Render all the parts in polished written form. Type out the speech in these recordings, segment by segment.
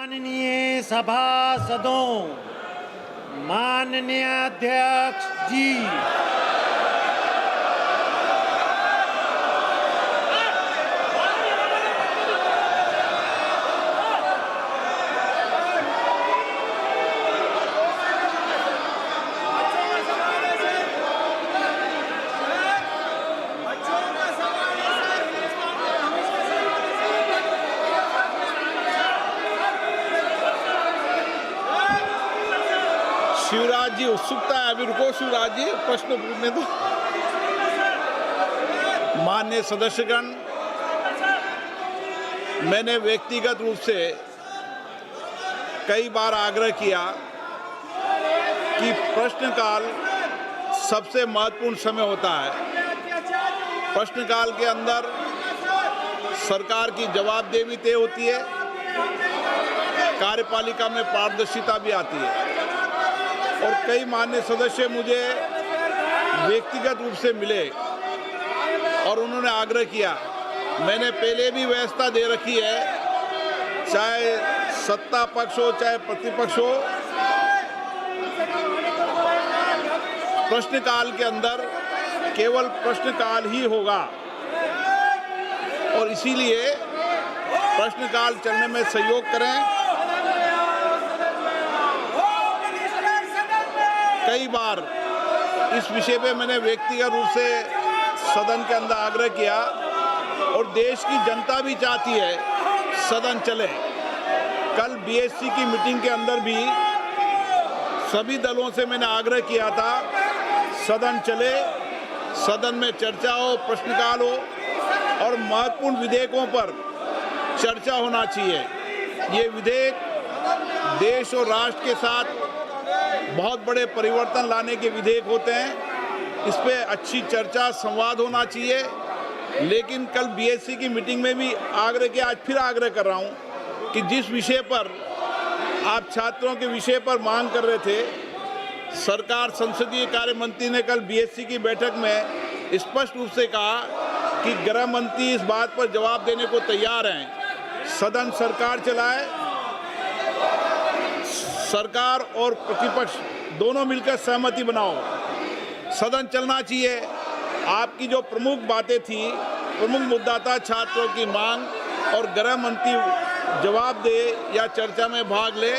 माननीय सभासदों, माननीय अध्यक्ष जी, शिवराज जी उत्सुकता है, अभी रुको शिवराज जी, प्रश्न पूछने दो। माननीय सदस्यगण, मैंने व्यक्तिगत रूप से कई बार आग्रह किया कि प्रश्नकाल सबसे महत्वपूर्ण समय होता है। प्रश्नकाल के अंदर सरकार की जवाबदेही तय होती है, कार्यपालिका में पारदर्शिता भी आती है। और कई माननीय सदस्य मुझे व्यक्तिगत रूप से मिले और उन्होंने आग्रह किया, मैंने पहले भी व्यवस्था दे रखी है, चाहे सत्ता पक्ष हो चाहे प्रतिपक्ष हो, प्रश्नकाल के अंदर केवल प्रश्नकाल ही होगा और इसीलिए प्रश्नकाल चलने में सहयोग करें। कई बार इस विषय पे मैंने व्यक्तिगत रूप से सदन के अंदर आग्रह किया और देश की जनता भी चाहती है सदन चले। कल बीएससी की मीटिंग के अंदर भी सभी दलों से मैंने आग्रह किया था सदन चले, सदन में चर्चा हो, प्रश्नकाल हो और महत्वपूर्ण विधेयकों पर चर्चा होना चाहिए। ये विधेयक देश और राष्ट्र के साथ बहुत बड़े परिवर्तन लाने के विधेयक होते हैं, इस पे अच्छी चर्चा संवाद होना चाहिए। लेकिन कल बीएससी की मीटिंग में भी आग्रह किया, आज फिर आग्रह कर रहा हूं कि जिस विषय पर आप छात्रों के विषय पर मांग कर रहे थे, सरकार संसदीय कार्य मंत्री ने कल बीएससी की बैठक में स्पष्ट रूप से कहा कि गृह मंत्री इस बात पर जवाब देने को तैयार हैं, सदन सरकार चलाए, सरकार और प्रतिपक्ष दोनों मिलकर सहमति बनाओ, सदन चलना चाहिए। आपकी जो प्रमुख बातें थी, प्रमुख मुद्दा था छात्रों की मांग और गृह मंत्री जवाब दे या चर्चा में भाग ले,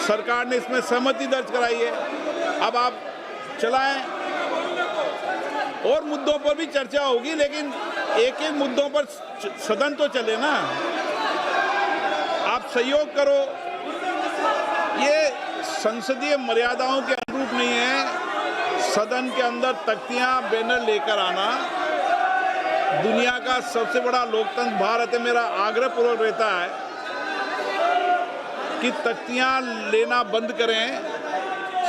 सरकार ने इसमें सहमति दर्ज कराई है। अब आप चलाएं, और मुद्दों पर भी चर्चा होगी, लेकिन एक एक मुद्दों पर सदन तो चले ना। आप सहयोग करो, ये संसदीय मर्यादाओं के अनुरूप नहीं है सदन के अंदर तख्तियां बैनर लेकर आना। दुनिया का सबसे बड़ा लोकतंत्र भारत है, मेरा आग्रह पूर्वक रहता है कि तख्तियां लेना बंद करें,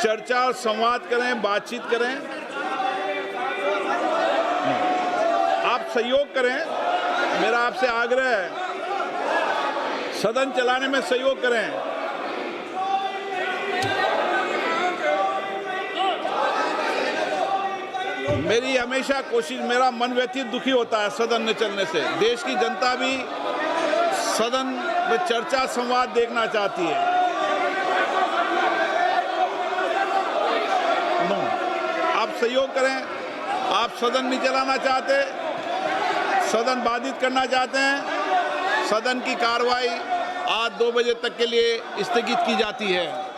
चर्चा और संवाद करें, बातचीत करें। आप सहयोग करें, मेरा आपसे आग्रह है, सदन चलाने में सहयोग करें। मेरी हमेशा कोशिश, मेरा मन व्यथित दुखी होता है सदन न चलने से। देश की जनता भी सदन में चर्चा संवाद देखना चाहती है। आप सहयोग करें, आप सदन नहीं चलाना चाहते, सदन बाधित करना चाहते हैं, सदन की कार्रवाई आज 2 बजे तक के लिए स्थगित की जाती है।